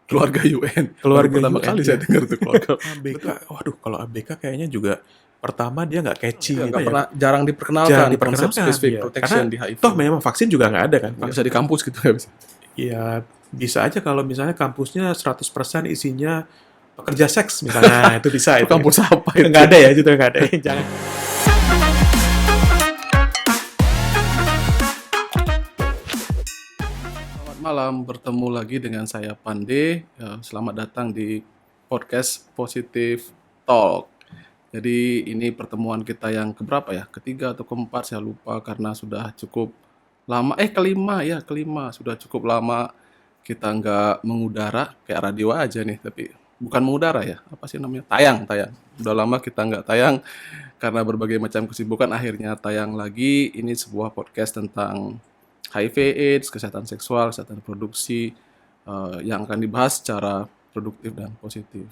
Keluarga UN. Baru Keluarga pertama UN kali ya. saya dengar tuh keluarga. ABK, waduh kalau ABK kayaknya juga pertama dia nggak catchy Ya, gitu nggak ya. pernah, jarang diperkenalkan Jarang konsep diperkenalkan specific ya. protection Karena di HIV. toh memang vaksin juga nggak ada kan. Nggak bisa di kampus gitu, nggak bisa. Ya bisa aja kalau misalnya kampusnya 100% isinya pekerja seks misalnya, itu bisa Itu itu. kampus apa itu? Nggak ada ya, itu nggak ada. Jangan. Selamat malam, bertemu lagi dengan saya Pande. Selamat datang di podcast Positive Talk. Jadi ini pertemuan kita yang keberapa ya? Ketiga atau keempat, saya lupa karena sudah cukup lama. Kelima. Sudah cukup lama kita nggak mengudara, kayak radio aja nih. Tapi bukan mengudara ya, apa sih namanya? Tayang. Udah lama kita nggak tayang karena berbagai macam kesibukan, akhirnya tayang lagi. Ini sebuah podcast tentang HIV/AIDS, kesehatan seksual, kesehatan reproduksi, yang akan dibahas secara produktif dan positif.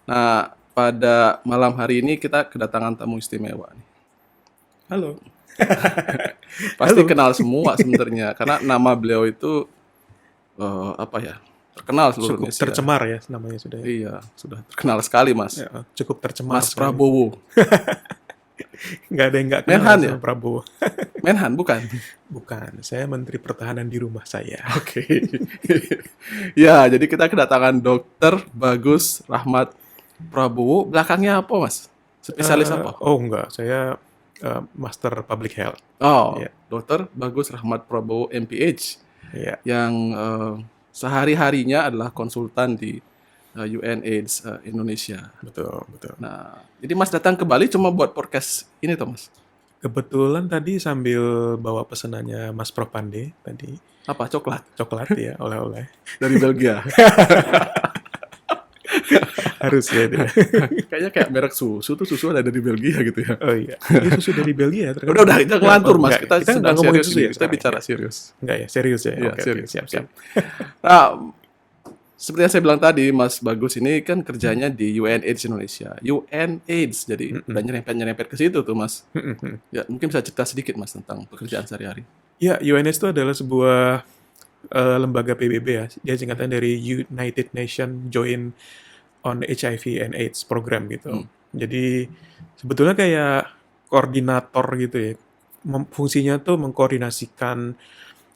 Nah, pada malam hari ini kita kedatangan tamu istimewa nih. Halo. Pasti Halo. kenal semua sebenarnya, karena nama beliau itu terkenal seluruh Cukup Indonesia. tercemar ya namanya sudah ya. Iya, sudah terkenal sekali, Mas. Ya, cukup tercemar Mas sekali. Prabowo. Nggak ada yang nggak kenal Menhan sama ya? Prabowo. Menhan bukan? Bukan, saya Menteri Pertahanan di rumah saya. Oke. Ya, jadi kita kedatangan Dokter Bagus Rahmat Prabowo. Belakangnya apa, Mas? Spesialis apa? Oh enggak, saya Master Public Health. Oh, Iya. Dokter Bagus Rahmat Prabowo MPH, Iya. yang sehari-harinya adalah konsultan di UNAIDS Indonesia. Betul. Nah, jadi Mas datang ke Bali cuma buat podcast ini toh, Mas? Kebetulan tadi sambil bawa pesanannya Mas Prof Pande tadi, Apa? Coklat coklat ya, oleh-oleh. dari Belgia. Harus ya itu. Kayaknya kayak merek susu tuh, susu ada dari Belgia gitu ya. Oh iya, ini susu dari Belgia ya. Udah, kita ngelantur, Mas. Enggak, Kita nggak sedang ngomongin serius susu ini. ya Kita sekarang bicara ya? serius. Enggak ya, serius ya? Iya, Oke, serius. siap. Nah, seperti yang saya bilang tadi, Mas Bagus ini kan kerjanya di UNAIDS Indonesia. UNAIDS, jadi udah nyerempet ke situ tuh, Mas. Ya, mungkin bisa cerita sedikit, Mas, tentang pekerjaan sehari-hari. Ya, UNS itu adalah sebuah lembaga PBB ya. Dia singkatan dari United Nations Joint on HIV and AIDS program gitu. Jadi sebetulnya kayak koordinator gitu ya. Fungsinya tuh mengkoordinasikan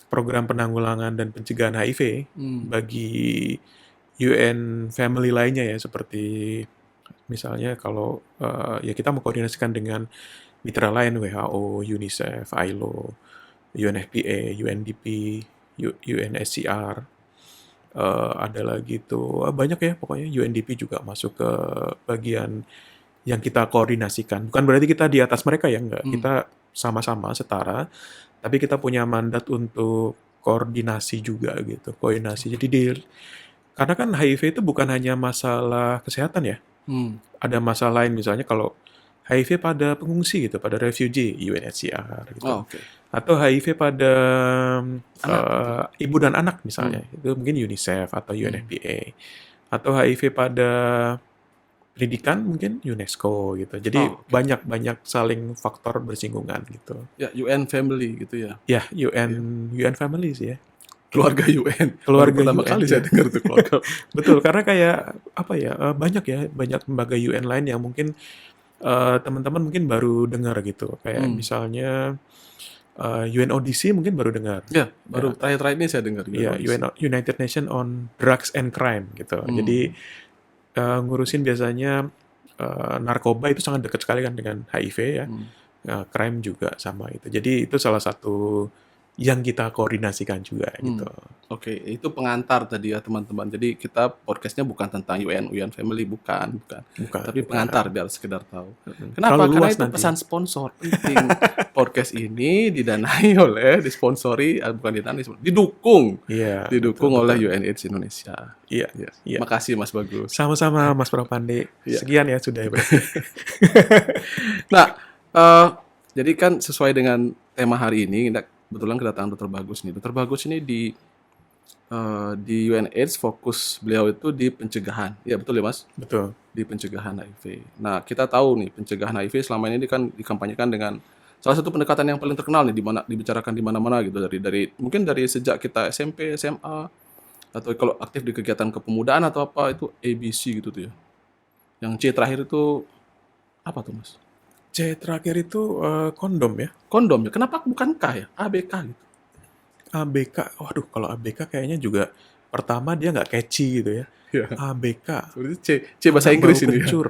program penanggulangan dan pencegahan HIV bagi UN family lainnya ya, seperti misalnya kalau ya kita mengkoordinasikan dengan mitra lain, WHO, UNICEF, ILO, UNFPA, UNDP, UNSCR, ada lagi tuh banyak ya pokoknya. UNDP juga masuk ke bagian yang kita koordinasikan. Bukan berarti kita di atas mereka ya, enggak. Kita sama-sama setara, tapi kita punya mandat untuk koordinasi juga gitu. Koordinasi. Jadi karena kan HIV itu bukan hanya masalah kesehatan ya. Ada masalah lain, misalnya kalau HIV pada pengungsi gitu, pada refugee, UNHCR gitu. Oh, oke. Atau HIV pada ibu dan anak misalnya, itu mungkin UNICEF atau UNFPA. Atau HIV pada pendidikan mungkin UNESCO gitu. Jadi banyak saling faktor bersinggungan gitu. Ya, UN family gitu ya. Ya, UN families ya. Keluarga UN. Keluarga Baru pertama UN, kali ya. saya dengar tuh keluarga. Betul, karena kayak apa ya, banyak lembaga UN lain yang mungkin teman-teman mungkin baru dengar gitu. Kayak misalnya UNODC mungkin baru dengar. Ya, baru terakhir-terakhir ini saya dengar. Iya, United Nations on Drugs and Crime gitu. Jadi ngurusin biasanya narkoba itu sangat dekat sekali kan dengan HIV ya. Crime juga sama itu. Jadi itu salah satu yang kita koordinasikan juga gitu. Oke, itu pengantar tadi ya teman-teman. Jadi kita podcastnya bukan tentang UN family, bukan. Tapi pengantar biar sekedar tahu. Kenapa? Terlalu Karena luas itu nanti. pesan sponsor penting. Podcast ini didukung Iya. betul. Oleh UNAIDS Indonesia. Iya. Makasih Mas Bagus. Sama-sama Mas Prof Pande. Sekian ya sudah ya. Nah, jadi kan sesuai dengan tema hari ini, kita kebetulan kedatangan Dokter Bagus nih. Dokter Bagus ini di UNAIDS fokus beliau itu di pencegahan. Ya betul ya Mas? Betul. Di pencegahan HIV. Nah, kita tahu nih pencegahan HIV selama ini kan dikampanyekan dengan salah satu pendekatan yang paling terkenal nih, dibicarakan di mana-mana gitu, dari mungkin dari sejak kita SMP, SMA, Atau kalau aktif di kegiatan kepemudaan atau apa itu ABC gitu tuh ya. Yang C terakhir itu apa tuh Mas? C terakhir itu kondom ya. Kondom ya. Kenapa bukan K ya? ABK gitu. ABK, waduh kalau ABK kayaknya juga pertama dia nggak catchy gitu ya. Iya. ABK, Sebenarnya C bahasa anak Inggris baru ini ya. kencur.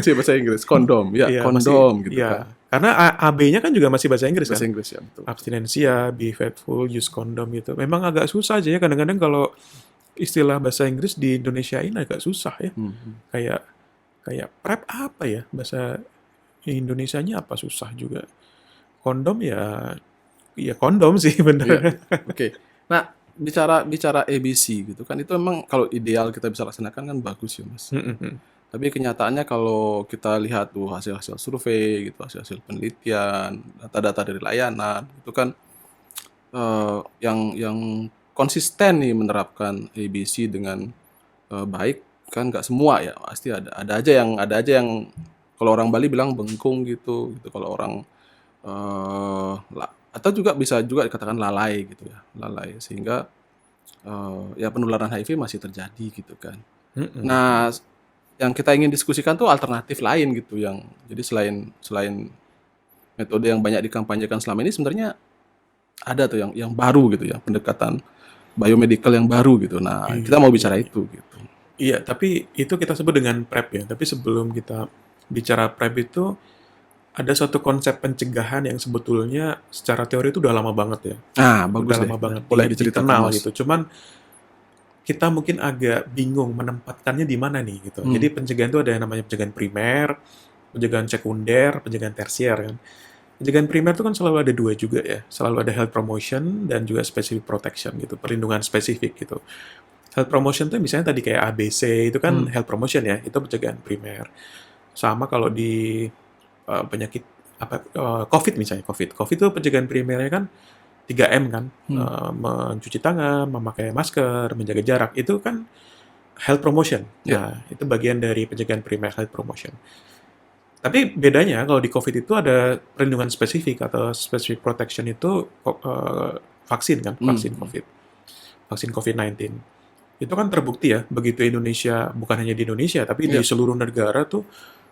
C bahasa Inggris. Kondom ya, Iya masih, kondom gitu kan. ya. Karena AB-nya kan juga masih bahasa Inggris Bahasa kan. Inggris ya betul. Abstinensia, be faithful, use condom gitu. Memang agak susah aja ya kadang-kadang kalau istilah bahasa Inggris di Indonesiain agak susah ya. Kayak kayak PrEP apa ya bahasa Indonesianya apa susah juga. Kondom ya ya kondom sih Iya. bener. Oke. Nah, bicara bicara ABC gitu kan itu memang kalau ideal kita bisa laksanakan kan bagus ya, Mas. Tapi kenyataannya kalau kita lihat tuh hasil-hasil survei gitu, hasil-hasil penelitian, data-data dari layanan, itu kan yang konsisten nih menerapkan ABC dengan baik kan nggak semua ya, pasti ada aja yang kalau orang Bali bilang bengkung gitu, gitu. Kalau orang atau juga bisa juga dikatakan lalai gitu ya, lalai sehingga ya penularan HIV masih terjadi gitu kan. Nah, yang kita ingin diskusikan tuh alternatif lain gitu yang jadi selain selain metode yang banyak dikampanyekan selama ini sebenarnya ada tuh yang baru gitu ya, pendekatan biomedical yang baru gitu. Nah, kita mau Iya, bicara iya. itu gitu. Iya, tapi itu kita sebut dengan PrEP ya. Tapi sebelum kita bicara PrEP itu ada suatu konsep pencegahan yang sebetulnya secara teori itu udah lama banget ya. Nah, bagus Udah deh. lama banget Boleh diceritakan, dikenal Mas. gitu. Cuman kita mungkin agak bingung menempatkannya di mana nih gitu. Hmm. Jadi pencegahan itu ada yang namanya pencegahan primer, pencegahan sekunder, pencegahan tersier kan. Pencegahan primer itu kan selalu ada dua juga ya. Selalu ada health promotion dan juga specific protection gitu, perlindungan spesifik gitu. Health promotion tuh misalnya tadi kayak ABC itu kan Hmm. health promotion ya, itu pencegahan primer. Sama kalau di penyakit apa COVID misalnya, COVID. COVID itu pencegahan primernya kan 3M kan, Hmm. mencuci tangan, memakai masker, menjaga jarak, itu kan health promotion. Ya. Nah, itu bagian dari pencegahan primer health promotion. Tapi bedanya kalau di COVID itu ada perlindungan spesifik atau specific protection itu vaksin kan, vaksin Hmm. COVID, vaksin COVID-19. Itu kan terbukti ya, begitu Indonesia, bukan hanya di Indonesia, tapi di Ya. seluruh negara tuh,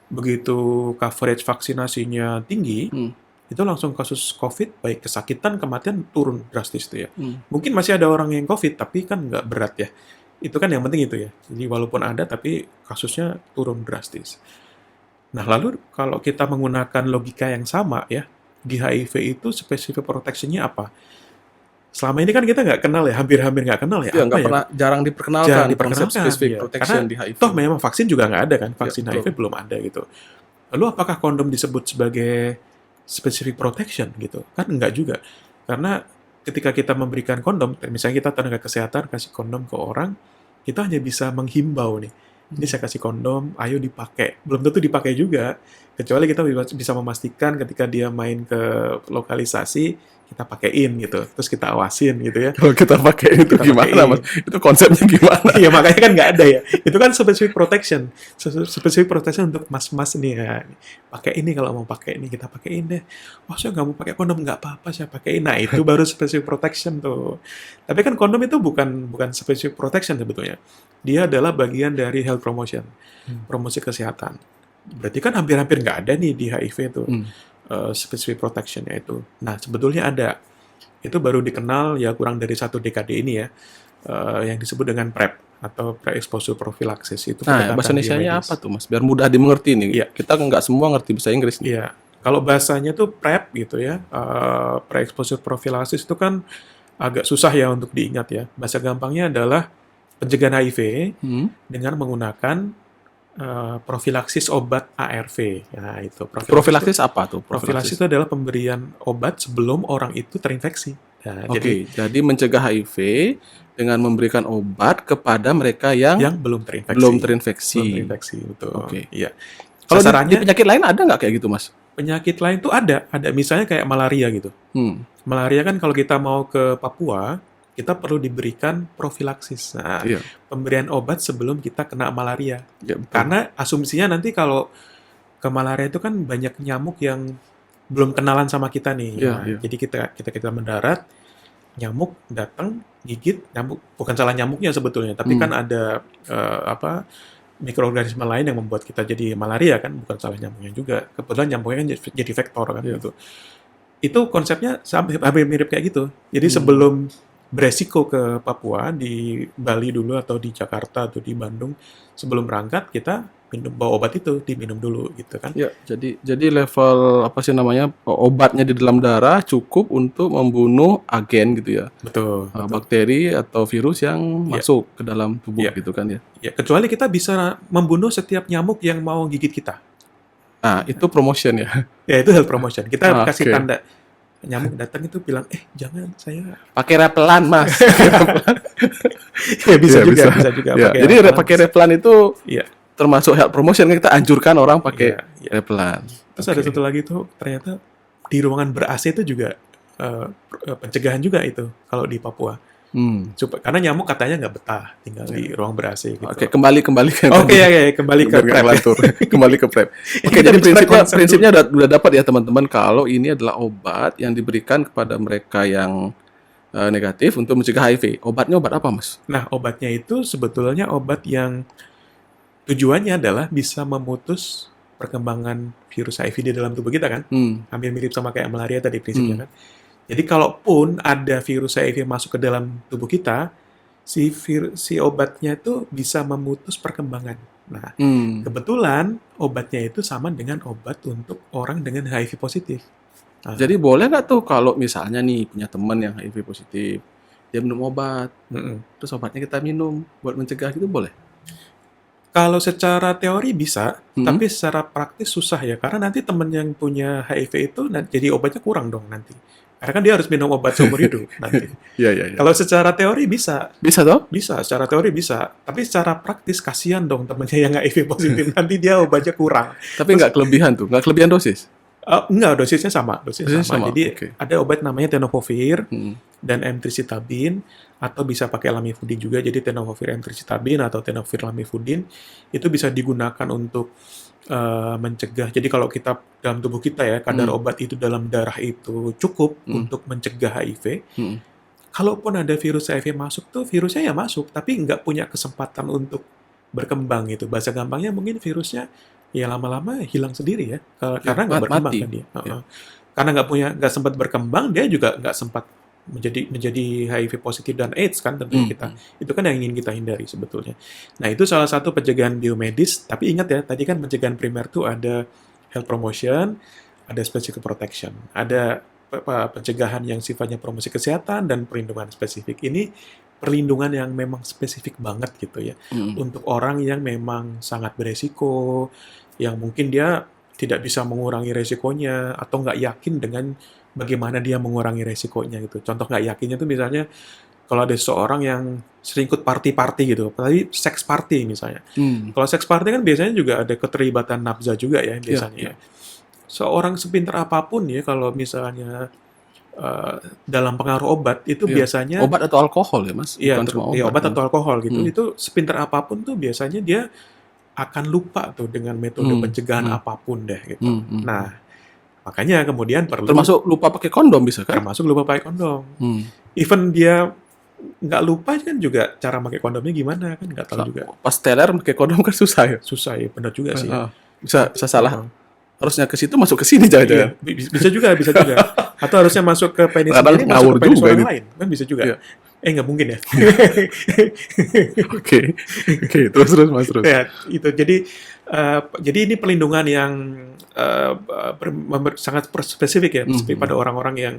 begitu coverage vaksinasinya tinggi, Hmm. itu langsung kasus COVID, baik kesakitan, kematian turun drastis tuh ya. Hmm. Mungkin masih ada orang yang COVID, tapi kan nggak berat ya. Itu kan yang penting itu ya. Jadi walaupun ada, tapi kasusnya turun drastis. Nah, lalu kalau kita menggunakan logika yang sama ya, di HIV itu specific protection-nya apa? Selama ini kan kita nggak kenal ya, hampir-hampir nggak kenal ya, Ya, apa nggak ya? pernah, jarang Jarang diperkenalkan konsep diperkenalkan, specific ya. protection Karena di HIV. toh memang vaksin juga nggak ada kan, Ya, vaksin HIV betul. belum ada gitu. Lalu apakah kondom disebut sebagai specific protection gitu? Kan nggak juga. Karena ketika kita memberikan kondom, misalnya kita tenaga kesehatan kasih kondom ke orang, kita hanya bisa menghimbau nih. Ini saya kasih kondom, ayo dipakai. Belum tentu dipakai juga, kecuali kita bisa memastikan ketika dia main ke lokalisasi, kita pakein gitu. Terus kita awasin gitu ya. Kalau kita pakai itu Kita gimana, Mas? pakein. Itu konsepnya gimana? Iya makanya kan nggak ada ya. Itu kan specific protection. Specific protection untuk mas-mas nih ya. Pakai ini kalau mau pakai ini kita pakein deh. Wah saya nggak mau pakai kondom nggak apa-apa saya pakein. Nah itu baru specific protection tuh. Tapi kan kondom itu bukan bukan specific protection sebetulnya. Dia adalah bagian dari health promotion, promosi kesehatan. Berarti kan hampir-hampir nggak ada nih di HIV itu Hmm. specific protectionnya itu. Nah sebetulnya ada. Itu baru dikenal ya kurang dari 1 dekade ini ya. Yang disebut dengan PrEP atau pre-exposure prophylaxis itu Nah, bahasa pendekatan Indonesianya biomedis. apa tuh, Mas? Biar mudah dimengerti nih. Iya, Kita nggak semua ngerti bahasa Inggris nih. iya. Kalau bahasanya tuh PrEP gitu ya, pre-exposure prophylaxis itu kan agak susah ya untuk diingat ya. Bahasa gampangnya adalah pencegahan HIV Hmm. dengan menggunakan profilaksis obat ARV. Nah itu Profilaksis apa tuh? profilaksis Profilaksis. itu adalah pemberian obat sebelum orang itu terinfeksi. Nah, jadi Oke, jadi mencegah HIV dengan memberikan obat kepada mereka yang yang belum terinfeksi. belum Belum terinfeksi. terinfeksi, betul. Oke. Iya. Kalau di Sasarannya penyakit lain ada nggak kayak gitu, Mas? penyakit lain tuh ada misalnya kayak malaria gitu. Hmm. Malaria kan kalau kita mau ke Papua, kita perlu diberikan profilaksis. Nah, Iya. pemberian obat sebelum kita kena malaria. Ya, betul. Karena asumsinya nanti kalau ke malaria itu kan banyak nyamuk yang belum kenalan sama kita nih. Iya, Nah, iya. jadi kita mendarat, nyamuk datang gigit nyamuk, bukan salah nyamuknya sebetulnya, tapi kan Hmm. ada mikroorganisme lain yang membuat kita jadi malaria kan, bukan salah nyamuknya juga. Kebetulan nyamuknya kan jadi vektor kan Ya. gitu. Itu konsepnya hampir mirip kayak gitu. Jadi Hmm. sebelum beresiko ke Papua, di Bali dulu atau di Jakarta atau di Bandung, sebelum berangkat kita bawa obat itu diminum dulu gitu kan. Ya, jadi level apa sih namanya, obatnya di dalam darah cukup untuk membunuh agen gitu ya, Betul, betul. bakteri atau virus yang Ya, masuk ke dalam tubuh ya, gitu kan ya. ya. Kecuali kita bisa membunuh setiap nyamuk yang mau gigit kita. Nah, itu promotion ya. Ya itu health promotion. Kita kasih Oke. tanda nyamuk datang itu bilang, jangan saya. Pakai repelan, Mas. Pakai repelan. Ya bisa Iya, juga, bisa. bisa juga Ya, pakai jadi repelan. pakai repelan itu Iya, termasuk health promotion, kita anjurkan orang pakai iya, iya. repelan. Terus ada Oke. satu lagi tuh ternyata di ruangan ber-AC itu juga pencegahan juga itu kalau di Papua. Hmm. Karena nyamuk katanya nggak betah tinggal di ruang ber-AC gitu. Oke, kembali ke yang Oke, tadi. ya, kembali ke Biar nggak prep. ngelantur. Kembali ke PrEP. Ini Oke, kita jadi bicara konsep prinsipnya udah dapat ya teman-teman, kalau ini adalah obat yang diberikan kepada mereka yang negatif untuk mencegah HIV. Obatnya obat apa, Mas? Nah, obatnya itu sebetulnya obat yang tujuannya adalah bisa memutus perkembangan virus HIV di dalam tubuh kita kan. Hmm. Hampir mirip sama kayak malaria tadi prinsipnya Hmm. kan. Jadi kalaupun ada virus HIV masuk ke dalam tubuh kita, si obatnya itu bisa memutus perkembangan. Nah, Hmm. kebetulan obatnya itu sama dengan obat untuk orang dengan HIV positif. Nah, Jadi boleh nggak tuh kalau misalnya nih punya teman yang HIV positif, dia minum obat, terus obatnya kita minum buat mencegah gitu boleh? kalau secara teori bisa, Hmm. tapi secara praktis susah ya, karena nanti teman yang punya HIV itu jadi obatnya kurang dong nanti. Karena kan dia harus minum obat seumur hidup nanti. Iya, iya, iya. Kalau secara teori bisa, Bisa toh? bisa, secara teori bisa. Tapi secara praktis kasihan dong temennya yang HIV positif, nanti dia obatnya kurang. Tapi nggak kelebihan tuh, nggak kelebihan dosis. Enggak, dosisnya sama. Dosisnya sama, Jadi oke. ada obat namanya tenofovir Hmm. dan emtricitabine, atau bisa pakai lamivudin juga. Jadi tenofovir emtricitabine atau tenofovir lamivudin itu bisa digunakan untuk mencegah. Jadi kalau kita dalam tubuh kita ya, kadar obat itu dalam darah itu cukup untuk mencegah HIV. Hmm. Kalaupun ada virus HIV masuk tuh, virusnya ya masuk, tapi nggak punya kesempatan untuk berkembang gitu. Bahasa gampangnya mungkin virusnya ya lama-lama hilang sendiri ya, karena nggak berkembang mati. kan dia. Ya. Karena nggak sempat berkembang, dia juga nggak sempat menjadi HIV positif dan AIDS kan tentunya kita. Itu kan yang ingin kita hindari sebetulnya. Nah itu salah satu pencegahan biomedis. Tapi ingat ya, tadi kan pencegahan primer tuh ada health promotion, ada specific protection, ada pencegahan yang sifatnya promosi kesehatan dan perlindungan spesifik. Ini perlindungan yang memang spesifik banget gitu ya. Untuk orang yang memang sangat beresiko, yang mungkin dia tidak bisa mengurangi resikonya atau nggak yakin dengan bagaimana dia mengurangi resikonya gitu. Contoh nggak yakinnya tuh misalnya kalau ada seseorang yang sering ikut party-party gitu, apalagi seks party misalnya. Kalau seks party kan biasanya juga ada keterlibatan nafza juga ya biasanya. Seorang sepintar apapun ya kalau misalnya dalam pengaruh obat itu biasanya obat atau alkohol ya Mas? Iya, Bukan cuma obat atau alkohol gitu. Hmm. Itu sepintar apapun tuh biasanya dia akan lupa tuh dengan metode pencegahan apapun deh gitu. Nah, makanya kemudian perlu termasuk lupa pakai kondom bisa kan? termasuk lupa pakai kondom. Even dia nggak lupa kan juga cara pakai kondomnya gimana kan nggak tahu juga. Pas teler pakai kondom kan susah ya. Susah ya, benar juga sih. Bisa salah. Harusnya ke situ masuk ke sini jangan-jangan. Iya, bisa juga. Atau harusnya masuk ke penis sendiri, masuk ke penis orang lain. Kan bisa juga. Nggak mungkin ya. Oke, terus Mas terus. Ya, itu. Jadi ini perlindungan yang sangat spesifik ya, pada orang-orang yang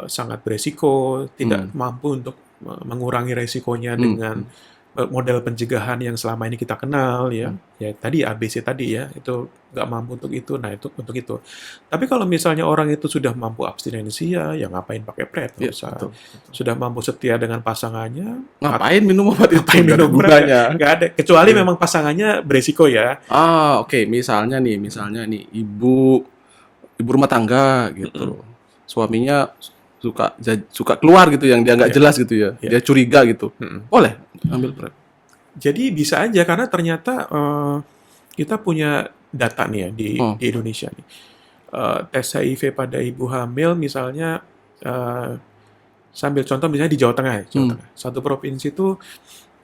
sangat beresiko, tidak mampu untuk mengurangi resikonya dengan model pencegahan yang selama ini kita kenal ya tadi ABC tadi ya, itu nggak mampu untuk itu. Nah itu untuk itu. Tapi kalau misalnya orang itu sudah mampu abstinensia, ya ngapain pakai PrEP? Betul. Sudah mampu setia dengan pasangannya, ngapain minum obat itu? Ngapain minum gunanya? Nggak ada. Kecuali memang pasangannya beresiko ya. Oke. Misalnya nih ibu rumah tangga gitu, suaminya suka keluar gitu yang dia nggak jelas gitu ya, dia curiga gitu, boleh ambil PrEP. Jadi bisa aja karena ternyata kita punya data nih ya di Indonesia nih. Tes HIV pada ibu hamil misalnya Sambil contoh misalnya di Jawa Tengah ya, Jawa Tengah. Satu provinsi itu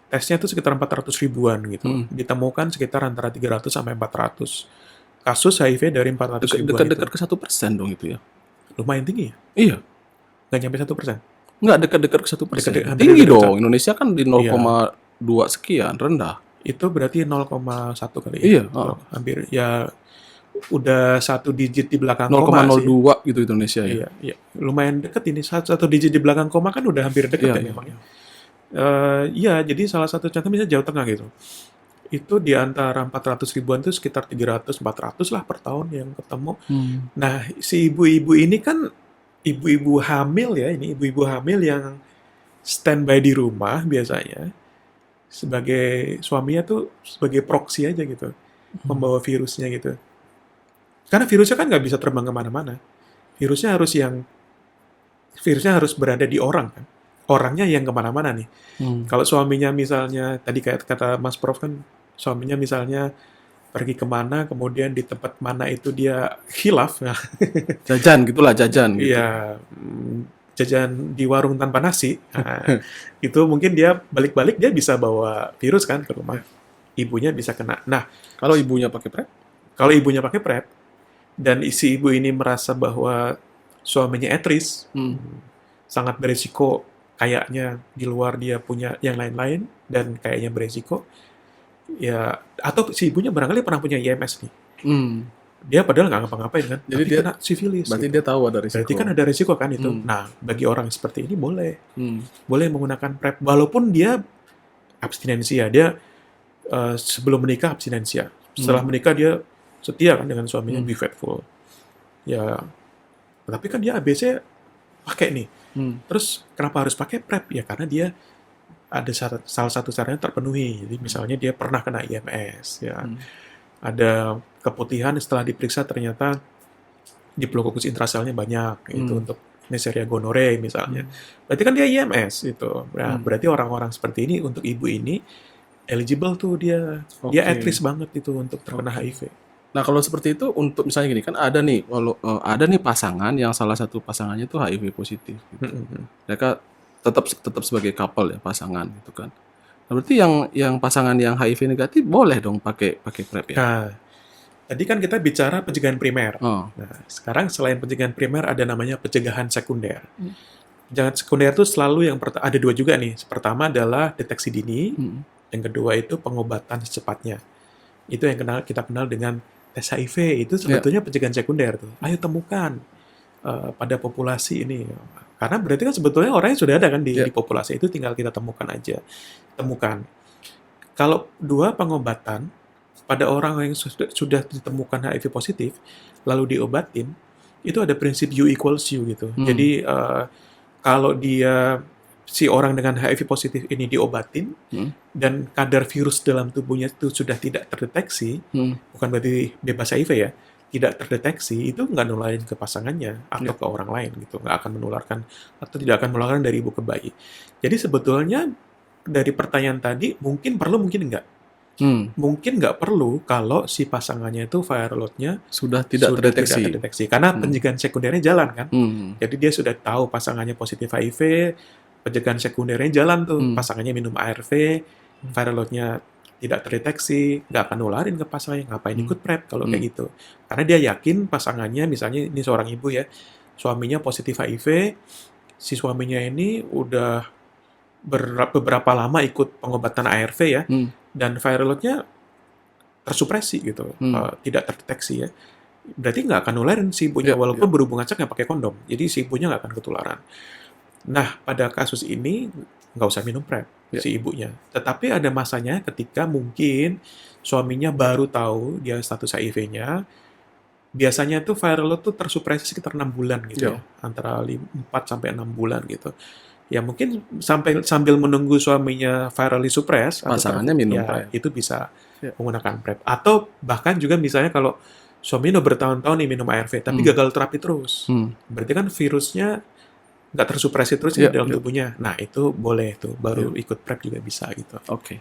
tesnya itu sekitar 400 ribuan gitu. Ditemukan sekitar antara 300 sampai 400 kasus HIV dari 400 ribuan itu. Dekat-dekat ke 1% dong itu ya. Lumayan tinggi ya? Iya, Nggak nyampe 1%. nggak dekat-dekat ke 1%. Dekat- hampir Tinggi dekat-dekat. dong. Indonesia kan di Iya. 0,2 sekian, rendah. Itu berarti 0,1 kali ya? Iya, Hampir ya udah satu digit di belakang koma sih. 0,02 gitu Indonesia ya. Iya, iya. Lumayan deket ini. Satu digit di belakang koma kan udah hampir deket Iya, ya iya. memang ya. Iya, jadi salah satu contoh misalnya Jawa Tengah gitu. Itu di antara 400 ribuan itu sekitar 300-400 lah per tahun yang ketemu. Nah, si ibu-ibu ini kan ibu-ibu hamil ya, ini ibu-ibu hamil yang standby di rumah biasanya sebagai suaminya tuh sebagai proxy aja gitu, membawa virusnya gitu. Karena virusnya kan nggak bisa terbang kemana-mana. Virusnya harus berada di orang kan. Orangnya yang kemana-mana nih. Kalau suaminya misalnya, tadi kayak kata Mas Prof kan, suaminya misalnya pergi kemana, kemudian di tempat mana itu dia khilaf, nah, Jajan gitulah, jajan gitu. ya jajan di warung tanpa nasi, nah, itu mungkin dia balik-balik dia bisa bawa virus kan ke rumah. Ibunya bisa kena. Nah, Kalau ibunya pakai PrEP, kalau ibunya pakai PrEP, dan si ibu ini merasa bahwa suaminya at risk, sangat beresiko, kayaknya di luar dia punya yang lain-lain, dan kayaknya beresiko, ya, atau si ibunya barangkali pernah punya IMS nih. Dia padahal nggak ngapa-ngapain kan, Jadi tapi dia- kena sifilis. berarti gitu. dia tahu ada risiko. Berarti kan ada resiko kan itu. Nah, bagi orang seperti ini Hmm. boleh menggunakan PrEP, walaupun dia abstinensia, dia sebelum menikah abstinensia, setelah menikah dia setia kan dengan suaminya, be faithful. Ya, tapi kan dia ABC pakai nih. Terus kenapa harus pakai PrEP? Ya karena dia ada salah satu syaratnya terpenuhi. Jadi misalnya dia pernah kena IMS, ya. Ada keputihan setelah diperiksa ternyata diplococcus intraselnya banyak, itu untuk Neisseria gonorrhoeae misalnya. Berarti kan dia IMS itu. Nah, berarti orang-orang seperti ini untuk ibu ini eligible tuh dia. Dia Oke. at risk banget itu untuk terkena HIV. Nah, kalau seperti itu untuk misalnya gini kan ada nih, ada nih pasangan yang salah satu pasangannya itu HIV positif. Gitu. Mereka tetap sebagai couple ya, pasangan gitu kan. Nah, berarti yang pasangan yang HIV negatif boleh dong pakai PrEP ya? Nah, tadi kan kita bicara pencegahan primer. Oh. Nah, sekarang selain pencegahan primer ada namanya pencegahan sekunder. Pencegahan sekunder itu selalu ada dua juga nih. Pertama adalah deteksi dini, yang kedua itu pengobatan secepatnya. Itu yang kita kenal dengan tes HIV. Itu sebetulnya pencegahan sekunder tuh. Ayo temukan pada populasi ini. Karena berarti kan sebetulnya orangnya sudah ada kan di populasi itu, tinggal kita temukan aja. Temukan. Kalau dua pengobatan pada orang yang sudah ditemukan HIV positif, lalu diobatin, itu ada prinsip U equals U gitu. Jadi kalau si orang dengan HIV positif ini diobatin, dan kadar virus dalam tubuhnya itu sudah tidak terdeteksi, bukan berarti bebas HIV ya, tidak terdeteksi, itu nggak nularin ke pasangannya atau ke orang lain gitu, nggak akan menularkan atau tidak akan menularkan dari ibu ke bayi. Jadi sebetulnya dari pertanyaan tadi mungkin perlu, mungkin nggak. Mungkin nggak perlu kalau si pasangannya itu viral load-nya sudah tidak terdeteksi. Karena pencegahan sekundernya jalan kan. Jadi dia sudah tahu pasangannya positif HIV, pencegahan sekundernya jalan tuh, pasangannya minum ARV, viral load-nya tidak terdeteksi, nggak akan nularin ke pasangannya, ngapain ikut PrEP kalau kayak gitu. Karena dia yakin pasangannya, misalnya ini seorang ibu ya, suaminya positif HIV, si suaminya ini udah beberapa lama ikut pengobatan ARV ya, dan viral load-nya tersupresi gitu, tidak terdeteksi ya. Berarti nggak akan nularin si ibunya, walaupun berhubungan seks nggak pakai kondom. Jadi si ibunya nggak akan ketularan. Nah, pada kasus ini nggak usah minum PrEP si ibunya. Tetapi ada masanya ketika mungkin suaminya baru tahu dia status HIV-nya, biasanya tuh viral load tuh tersupresi sekitar 6 bulan gitu ya. Antara 4-6 bulan gitu. Ya mungkin sambil menunggu suaminya virally suppress, pasangannya minum PrEP. Itu bisa menggunakan PrEP. Atau bahkan juga misalnya kalau suaminya udah bertahun-tahun nih minum ARV, tapi gagal terapi terus. Berarti kan virusnya nggak tersupresi terus dalam tubuhnya. Nah, itu boleh tuh, baru ikut PrEP juga bisa gitu. Oke.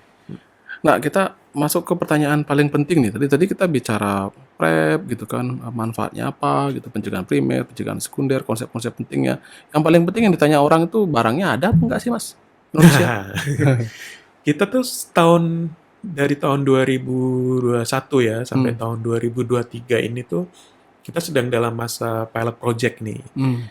Nah, kita masuk ke pertanyaan paling penting nih. Tadi kita bicara PrEP gitu kan, manfaatnya apa gitu, pencegahan primer, pencegahan sekunder, konsep-konsep pentingnya. Yang paling penting yang ditanya orang itu barangnya ada apa enggak sih, Mas? Indonesia? Kita tuh dari tahun 2021 ya sampai Hmm. tahun 2023 ini tuh kita sedang dalam masa pilot project nih. Hmm.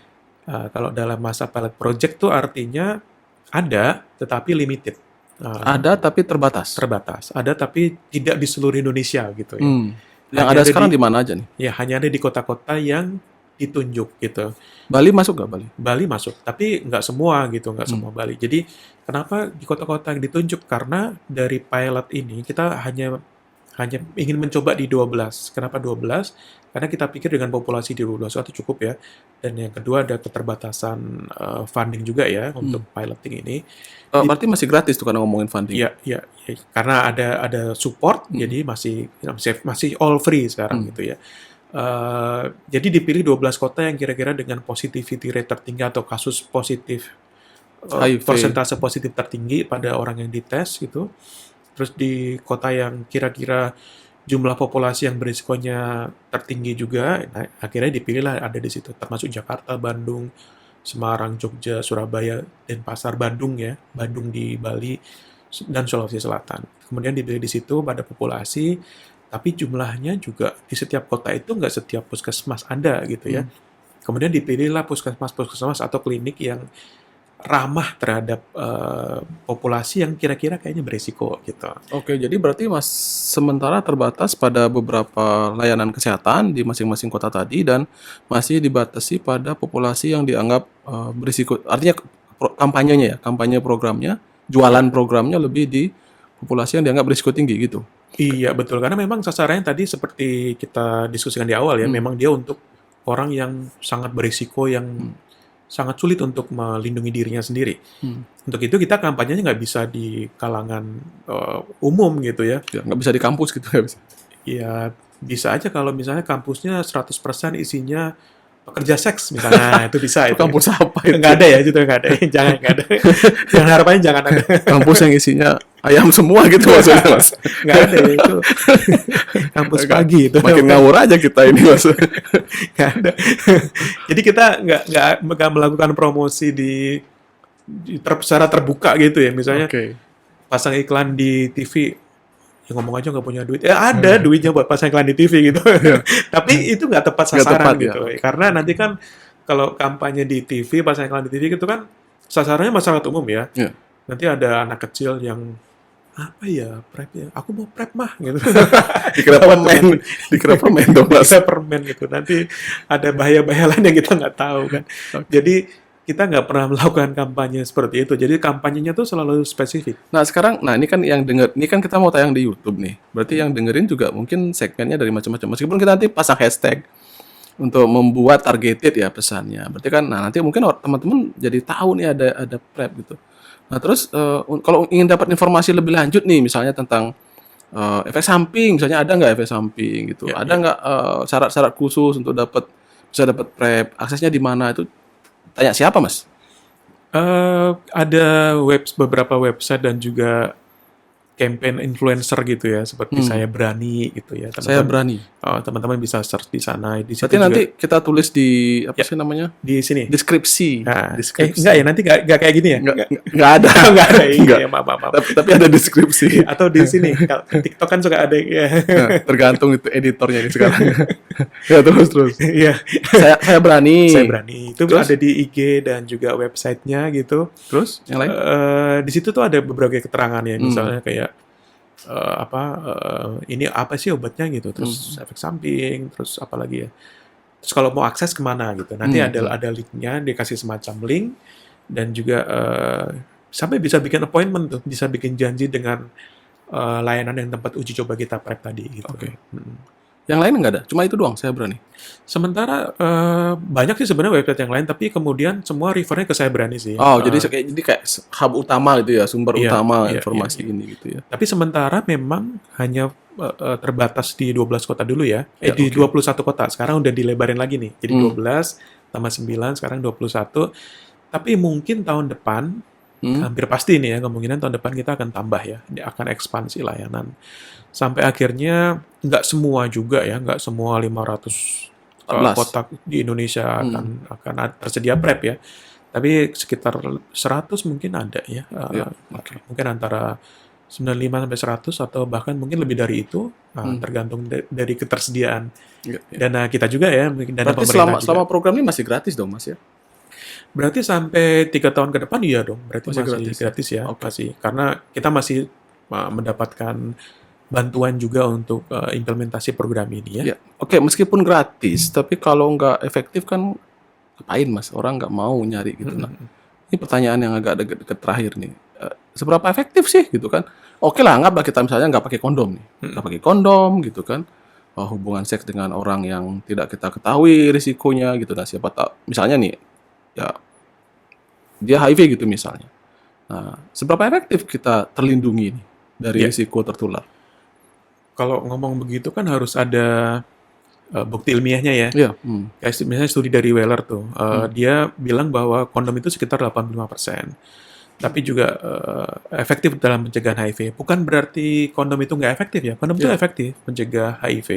Kalau dalam masa pilot project tuh artinya ada tetapi limited. Ada tapi terbatas. Terbatas. Ada tapi tidak di seluruh Indonesia gitu ya. Hmm. Yang Hanya ada ada sekarang di di mana aja nih? ya hanya ada di kota-kota yang ditunjuk gitu. Bali masuk nggak Bali? Bali masuk, tapi nggak semua gitu, nggak Hmm. semua Bali. Jadi kenapa di kota-kota yang ditunjuk? Karena dari pilot ini kita hanya hanya ingin mencoba di 12. Kenapa 12? Karena kita pikir dengan populasi di 12 itu cukup ya. Dan yang kedua ada keterbatasan funding juga ya untuk piloting ini. Berarti masih gratis tuh karena ngomongin funding. Ya, ya, ya, karena ada support, jadi masih all free sekarang gitu ya. Jadi dipilih 12 kota yang kira-kira dengan positivity rate tertinggi atau kasus positif, HIV. persentase positif tertinggi pada orang yang dites gitu. Terus di kota yang kira-kira jumlah populasi yang berisikonya tertinggi juga, nah, akhirnya dipilihlah ada di situ, termasuk Jakarta, Bandung, Semarang, Jogja, Surabaya, Denpasar, Bandung ya, Bandung di Bali, dan Sulawesi Selatan. Kemudian dipilih di situ pada populasi, tapi jumlahnya juga di setiap kota itu nggak setiap puskesmas ada gitu ya. Kemudian dipilihlah puskesmas atau klinik yang ramah terhadap populasi yang kira-kira kayaknya berisiko gitu. Oke, jadi berarti Mas sementara terbatas pada beberapa layanan kesehatan di masing-masing kota tadi dan masih dibatasi pada populasi yang dianggap berisiko. Artinya kampanyenya ya, kampanye programnya, jualan programnya lebih di populasi yang dianggap berisiko tinggi gitu. Iya betul, karena memang sasarannya tadi seperti kita diskusikan di awal ya, memang dia untuk orang yang sangat berisiko, yang sangat sulit untuk melindungi dirinya sendiri. Untuk itu kita kampanyenya nggak bisa di kalangan umum gitu ya. Ya, nggak bisa di kampus gitu, nggak bisa. Ya bisa aja kalau misalnya kampusnya 100% isinya pekerja seks misalnya, itu bisa itu. Kampus apa itu? Nggak ada ya, itu nggak ada. Jangan, nggak ada. Jangan harapannya jangan ada. Kampus yang isinya ayam semua gitu maksudnya Mas. Nggak ada ya, itu. Kampus pagi itu. Makin ngawur aja kita ini Mas. Nggak ada. Jadi kita nggak melakukan promosi secara terbuka gitu ya. Misalnya pasang iklan di TV, ya ngomong aja nggak punya duit. Ya ada duitnya buat pasang iklan di TV gitu. Tapi itu nggak tepat sasaran gitu. Ya. Karena nanti kan kalau kampanye di TV, pasang iklan di TV gitu kan sasarannya masyarakat umum ya. Nanti ada anak kecil yang apa ya prep ya, aku mau prep mah gitu. dikira permen dong Mas. Dikira permen gitu. Nanti ada bahaya-bahaya lain yang kita nggak tahu kan. Jadi kita nggak pernah melakukan kampanye seperti itu. Jadi kampanyenya tuh selalu spesifik. Nah sekarang, ini kan yang denger, ini kan kita mau tayang di YouTube nih. Berarti yang dengerin juga mungkin segmennya dari macam-macam. Meskipun kita nanti pasang hashtag untuk membuat targeted ya pesannya. Berarti kan, nanti mungkin teman-teman jadi tahu nih ada PrEP gitu. Nah terus kalau ingin dapat informasi lebih lanjut nih, misalnya tentang efek samping, misalnya ada nggak efek samping gitu, ada nggak syarat-syarat khusus untuk bisa dapat PrEP, aksesnya di mana itu, tanya siapa Mas? Ada beberapa website dan juga campaign influencer gitu ya, seperti Saya Berani gitu ya. Saya Berani. Teman-teman bisa search di sana. Di Berarti nanti kita tulis di apa sih namanya? Di sini. Deskripsi. Nah, deskripsi. Enggak ya, nanti enggak kayak gini ya? Enggak ada. Enggak ada. Enggak. Ya, maaf. Tapi ada deskripsi. Atau di sini. TikTok kan suka ada ya. Nah, tergantung itu editornya ini sekarang. Ya terus. Iya. Saya Berani. Saya Berani. Itu terus? Ada di IG dan juga websitenya gitu. Terus yang lain? Di situ tuh ada beberapa keterangan ya, misalnya kayak ini apa sih obatnya gitu, terus efek samping, terus apa lagi ya. Terus kalau mau akses kemana gitu, nanti ada linknya, dikasih semacam link, dan juga sampai bisa bikin appointment tuh, bisa bikin janji dengan layanan yang tempat uji coba kita PrEP tadi gitu. Yang lain nggak ada, cuma itu doang Saya Berani. Sementara banyak sih sebenarnya website yang lain, tapi kemudian semua refernya ke Saya Berani sih. Jadi kayak hub utama gitu ya, sumber utama informasi ini gitu ya. Tapi sementara memang hanya terbatas di 12 kota dulu ya. Di 21 kota. Sekarang udah dilebarin lagi nih. Jadi 12 tambah 9, sekarang 21. Tapi mungkin tahun depan hampir pasti nih ya, kemungkinan tahun depan kita akan tambah ya, dia akan ekspansi layanan. Sampai akhirnya nggak semua juga ya, nggak semua 500 14. kotak di Indonesia akan tersedia PrEP ya. Tapi sekitar 100 mungkin ada ya. Ya, oke. Mungkin antara 95 sampai 100 atau bahkan mungkin lebih dari itu, tergantung dari ketersediaan Ya, ya. dana kita juga ya, mungkin dana Berarti pemerintah juga. selama program ini masih gratis dong, Mas ya? Berarti sampai 3 tahun ke depan iya dong, berarti Masih masih gratis. gratis ya, Oke. masih. Karena kita masih mendapatkan bantuan juga untuk implementasi program ini ya. Ya, oke, meskipun gratis, tapi kalau nggak efektif kan ngapain, Mas? Orang nggak mau nyari gitu. Nah, ini pertanyaan yang agak deket terakhir nih. Seberapa efektif sih gitu kan? Oke lah, anggaplah kita misalnya nggak pakai kondom nih. Nggak pakai kondom gitu kan. Hubungan seks dengan orang yang tidak kita ketahui risikonya gitu. Nah, siapa tahu. Misalnya nih, ya dia HIV gitu misalnya. Nah, seberapa efektif kita terlindungi nih dari Ya. risiko tertular? Kalau ngomong begitu kan harus ada bukti ilmiahnya ya. Iya. Kayak misalnya studi dari Weller tuh, dia bilang bahwa kondom itu sekitar 85%. Tapi juga efektif dalam pencegahan HIV. Bukan berarti kondom itu nggak efektif ya. Kondom itu Iya. efektif mencegah HIV.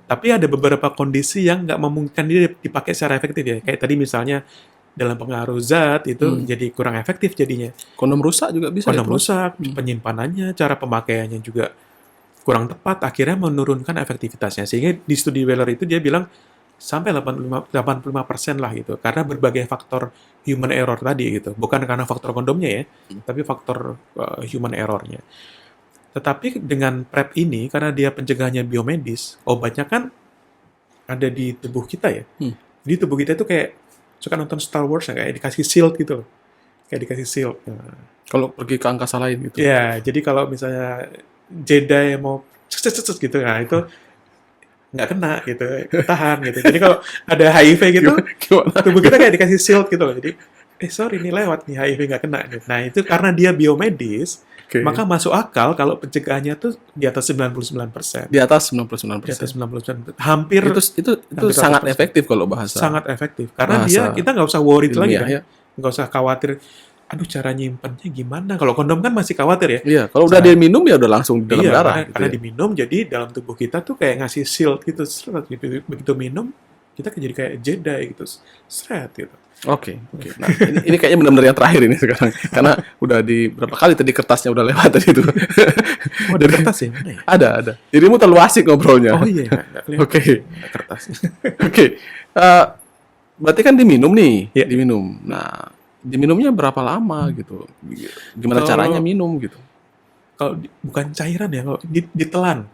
Tapi ada beberapa kondisi yang nggak memungkinkan dia dipakai secara efektif ya. Kayak tadi misalnya dalam pengaruh zat itu jadi kurang efektif jadinya. Kondom rusak juga bisa ya, Kondom Bro? rusak, penyimpanannya, cara pemakaiannya juga kurang tepat, akhirnya menurunkan efektivitasnya. Sehingga di studi Weller itu dia bilang sampai 85% lah gitu. Karena berbagai faktor human error tadi gitu. Bukan karena faktor kondomnya ya, tapi faktor human errornya. Tetapi dengan PrEP ini, karena dia pencegahannya biomedis, obatnya kan ada di tubuh kita ya. Di tubuh kita itu kayak, suka nonton Star Wars ya, kayak dikasih shield gitu loh. Kayak dikasih shield. Nah, Kalau pergi ke angkasa lain gitu. ya, jadi kalau misalnya Jedi mau cet gitu, nah itu nggak kena gitu, tahan gitu. Jadi kalau ada HIV gitu, Gimana? tubuh kita kayak dikasih shield gitu loh. Jadi, sorry ini lewat nih, HIV nggak kena. Gitu. Nah itu karena dia biomedis, Oke. maka masuk akal kalau pencegahannya tuh di atas 99%. Di atas Di 99%. atas 99%. Hampir Itu hampir sangat 100%. efektif kalau bahasa. Sangat efektif. Karena bahasa kita nggak usah worried lagi ilmiah kan. ya. Nggak usah khawatir, aduh cara nyimpennya gimana. Kalau kondom kan masih khawatir ya. Iya, kalau udah dia minum ya udah langsung di dalam Iya, darah. karena Gitu ya. diminum, jadi dalam tubuh kita tuh kayak ngasih shield gitu. Seret, gitu. Begitu minum, kita jadi kayak Jedi gitu. Seret gitu. Oke. Nah, ini kayaknya benar-benar yang terakhir ini sekarang. Karena udah di berapa kali tadi kertasnya udah lewat tadi itu. Oh, ada kertas ya? Mana ya? Ada. Dirimu terlalu asik ngobrolnya. Oh iya, nggak kelihatan. Oke. Ada kertas. Oke. Berarti kan diminum nih, Ya. diminum. Nah, diminumnya berapa lama gitu? Gimana Kalau- caranya minum gitu? Kalau bukan cairan ya, kalau ditelan.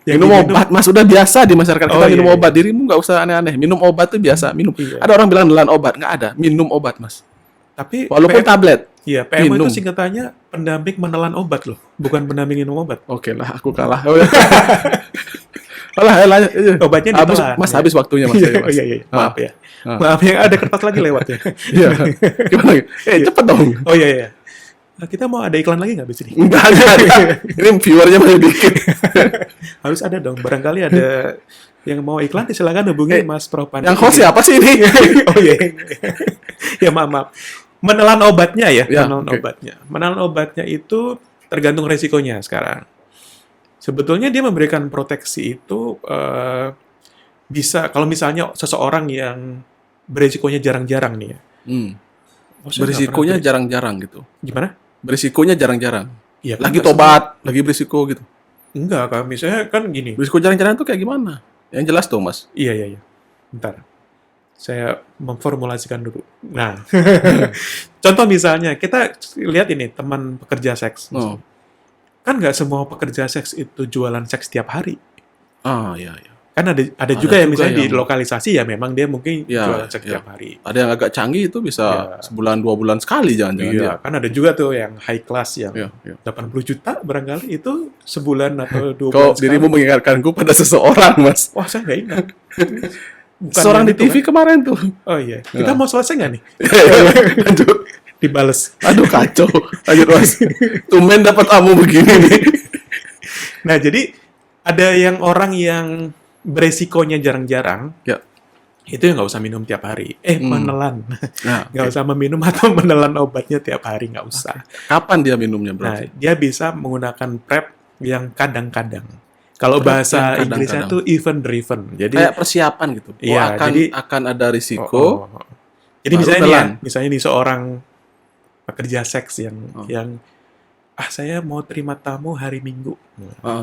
Minum obat, Mas, udah biasa di masyarakat kita Oh, iya, minum iya. obat. Dirimu nggak usah aneh-aneh. Minum obat tuh biasa, minum. Iya. Ada orang bilang nelan obat, nggak ada. Minum obat, Mas. Tapi Walaupun tablet. iya, PMO minum. itu singkatannya pendamping menelan obat loh, bukan pendamping minum obat. Oke lah, aku kalah. Alah, lanjut. Obatnya ditelan. Mas, ya. habis waktunya, Mas. Ayo, Mas. Iya. Maaf ya. Ah. Maaf ya, ada kertas lagi lewat ya. Iya. Gimana? Cepet dong. Oh iya. Nah, kita mau ada iklan lagi nggak abis ini? Enggak ada. Ini viewernya masih dikit. Harus ada dong. Barangkali ada yang mau iklan, silakan hubungi Mas Propan. Yang host siapa sih ini? Oh iya. Ya maaf. Menelan obatnya ya. Ya, Menelan oke. obatnya. Menelan obatnya itu tergantung resikonya sekarang. Sebetulnya dia memberikan proteksi itu bisa kalau misalnya seseorang yang beresikonya jarang-jarang nih ya. Oh, saya nggak Berisikonya pernah jarang-jarang gitu. gimana? Berisikonya jarang-jarang. Iya, Lagi kan tobat, lagi berisiko gitu. enggak kan, misalnya kan gini. Berisiko jarang-jarang tuh kayak gimana? Yang jelas dong, Mas. Iya. Bentar. Saya memformulasikan dulu. Nah, contoh misalnya, kita lihat ini, teman pekerja seks. Oh. Kan nggak semua pekerja seks itu jualan seks tiap hari. Iya. Kan ada Ada juga yang juga misalnya di yang- lokalisasi ya memang dia mungkin Iya, jualan seks iya. tiap hari. Ada yang agak canggih itu bisa Iya. sebulan 2 bulan sekali jangan-jangan Iya, dia. kan ada juga tuh yang high class yang Iya. 80 juta barangkali itu sebulan atau 2 Kau bulan dirimu sekali. mengingatkanku pada seseorang, Mas. Wah, saya nggak ingat. Bukan Seorang yang di itu, TV kemarin tuh. kan? Oh iya, kita Iya. mau selesai nggak nih? Lanjut. Dibales. Aduh kacau. Lanjut, Mas. Tumben dapat tamu begini nih. Nah, jadi ada yang orang yang beresikonya jarang-jarang, Ya. itu yang nggak usah minum tiap hari. Menelan. Nah, Nggak usah meminum atau menelan obatnya tiap hari, nggak usah. kapan dia minumnya Nah, berarti? dia bisa menggunakan PrEP yang kadang-kadang. Kalau PrEP yang bahasa Inggrisnya kadang-kadang. tuh event driven. Jadi Kayak persiapan gitu. Iya, jadi akan ada oh, risiko. oh. Jadi Baru misalnya nih ya, telan. misalnya nih seorang pekerja seks Oh. yang saya mau terima tamu hari Minggu.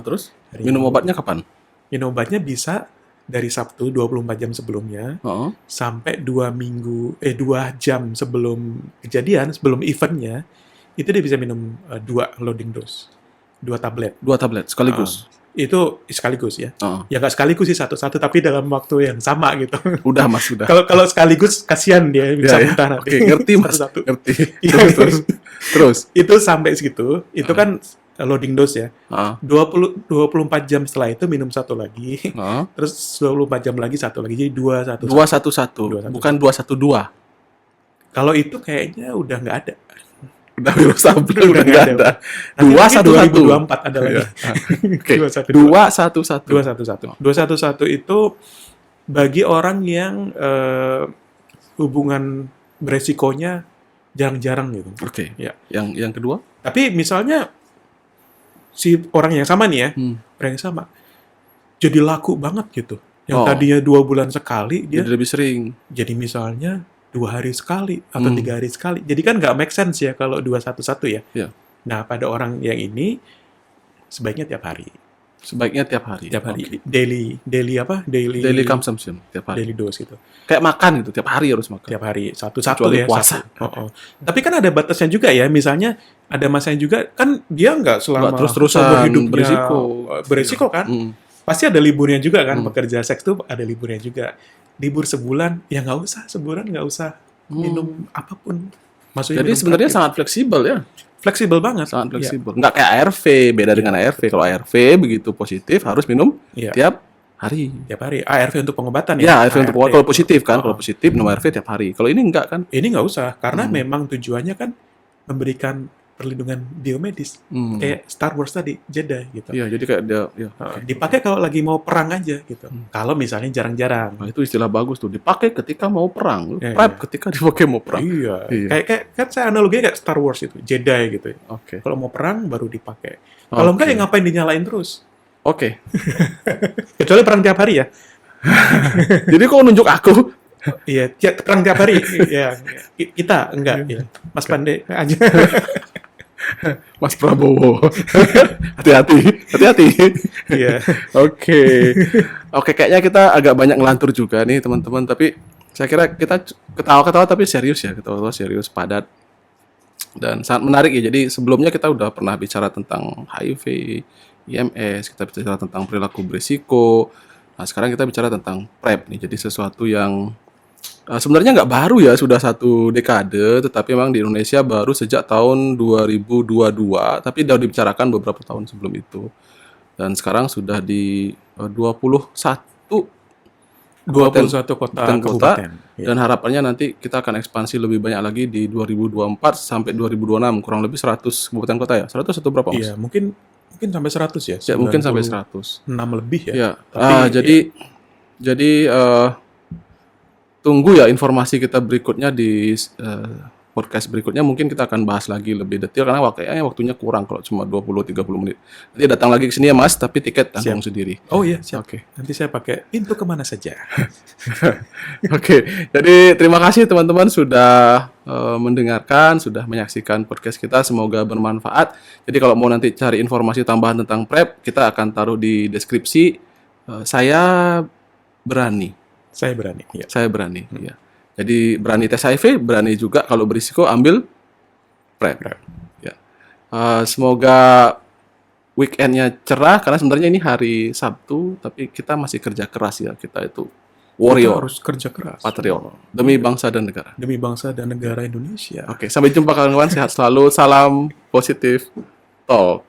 Terus Hari minum Minggu. obatnya kapan? Minum obatnya bisa dari Sabtu 24 jam sebelumnya Oh. sampai 2 jam sebelum kejadian, sebelum eventnya, itu dia bisa minum 2 loading dose. 2 tablet. 2 tablet sekaligus. Itu sekaligus ya. Oh. Ya nggak sekaligus sih satu-satu, tapi dalam waktu yang sama gitu. Udah Mas, udah. Kalau sekaligus kasihan dia bisa Ya, ya. muntah nanti. Oke, ngerti Mas. Satu-satu. Ngerti. Iya, Terus. Terus. Itu sampai segitu, itu kan loading dose ya. Ah. 24 jam setelah itu minum satu lagi. Ah. Terus 24 jam lagi satu lagi, jadi 2 1 211. 211. Bukan 212. Kalau itu kayaknya udah nggak ada. Udah virus tablet Udah udah nggak nggak ada. ada. Nanti 211. 2024 ada lagi. Iya. Oke. 211. 211. 211 itu bagi orang yang hubungan beresikonya jarang-jarang gitu. Oke. Ya. Yang kedua? Tapi misalnya si orang yang sama nih ya, orang yang sama, jadi laku banget gitu. Yang Oh. tadinya 2 bulan sekali, dia Jadi lebih sering. jadi misalnya 2 hari sekali atau 3 hari sekali. Jadi kan nggak make sense ya kalau 211 ya. Iya. Nah, pada orang yang ini sebaiknya tiap hari. Sebaiknya tiap hari. Tiap hari. Oke. Daily Daily consumption tiap hari. daily dose gitu. Kayak makan gitu, tiap hari harus makan. Tiap hari satu-satu Kecuali ya. puasa. Satu. Tapi kan ada batasnya juga ya. Misalnya ada masanya juga kan dia nggak selama Nggak terus-terusan seumur hidupnya berisiko. kan. Mm. Pasti ada liburnya juga kan. Pekerja seks tuh ada liburnya juga. Libur sebulan ya nggak usah, sebulan nggak usah minum apapun. Maksudnya Jadi minum sebenarnya terapi. sangat fleksibel ya. Fleksibel banget. Sangat Iya. fleksibel. Nggak kayak ARV, beda dengan ARV. Kalau ARV begitu positif harus minum Iya. tiap hari. Tiap hari. ARV untuk pengobatan Ya, ya. ARV untuk kalau positif kan, Oh. kalau positif minum ARV tiap hari. Kalau ini enggak kan? Ini nggak usah, karena memang tujuannya kan memberikan perlindungan biomedis. Kayak Star Wars tadi, Jedi gitu. Iya, jadi kayak dia ya. Dipakai kalau lagi mau perang aja gitu. Kalau misalnya jarang-jarang. Nah, itu istilah bagus tuh. Dipakai ketika mau perang. Iya, PrEP iya. ketika dipakai mau perang. Iya. Iya. Kayak kan saya analoginya kayak Star Wars itu, Jedi gitu. Oke. Kalau mau perang baru dipakai. Kalau enggak Oke. ya ngapain dinyalain terus? Oke. Kecuali perang tiap hari ya. Jadi kok nunjuk aku? Iya, perang tiap hari. Iya, kita enggak ya. Mas Pandey aja. Mas Prabowo. Hati-hati. Hati-hati. Iya. Oke. Oke, kayaknya kita agak banyak ngelantur juga nih, teman-teman. Tapi saya kira kita ketawa-ketawa tapi serius ya. Ketawa-ketawa serius, padat. Dan sangat menarik ya. Jadi sebelumnya kita udah pernah bicara tentang HIV, IMS, kita bicara tentang perilaku berisiko. Nah, sekarang kita bicara tentang PrEP nih. Jadi sesuatu yang sebenarnya nggak baru ya, sudah 1 dekade, tetapi memang di Indonesia baru sejak tahun 2022, tapi sudah dibicarakan beberapa tahun sebelum itu. Dan sekarang sudah di 21 21 kota kabupaten. Iya. dan harapannya nanti kita akan ekspansi lebih banyak lagi di 2024 sampai 2026, kurang lebih 100 kabupaten kota ya. 100 atau berapa, Mas? Iya, mungkin sampai 100 ya. Ya, mungkin sampai 100. 6 lebih ya. Ya, Tapi, jadi tunggu ya informasi kita berikutnya di podcast berikutnya. Mungkin kita akan bahas lagi lebih detail karena kayaknya waktunya kurang kalau cuma 20-30 menit. Nanti datang lagi ke sini ya Mas, tapi tiket tanggung sendiri. Oh iya, siap. Oke. Nanti saya pakai pintu kemana saja. Oke, jadi terima kasih teman-teman sudah mendengarkan, sudah menyaksikan podcast kita. Semoga bermanfaat. Jadi kalau mau nanti cari informasi tambahan tentang PrEP, kita akan taruh di deskripsi. Saya berani. Saya berani. Ya. Saya berani. Ya. Jadi berani tes HIV, berani juga kalau berisiko ambil PrEP. Ya. Semoga weekendnya cerah karena sebenarnya ini hari Sabtu, tapi kita masih kerja keras ya. Kita itu Kita warrior, harus kerja keras. patriot demi bangsa dan negara. Demi bangsa dan negara Indonesia. Oke, sampai jumpa kawan-kawan. Sehat selalu. Salam positif talk.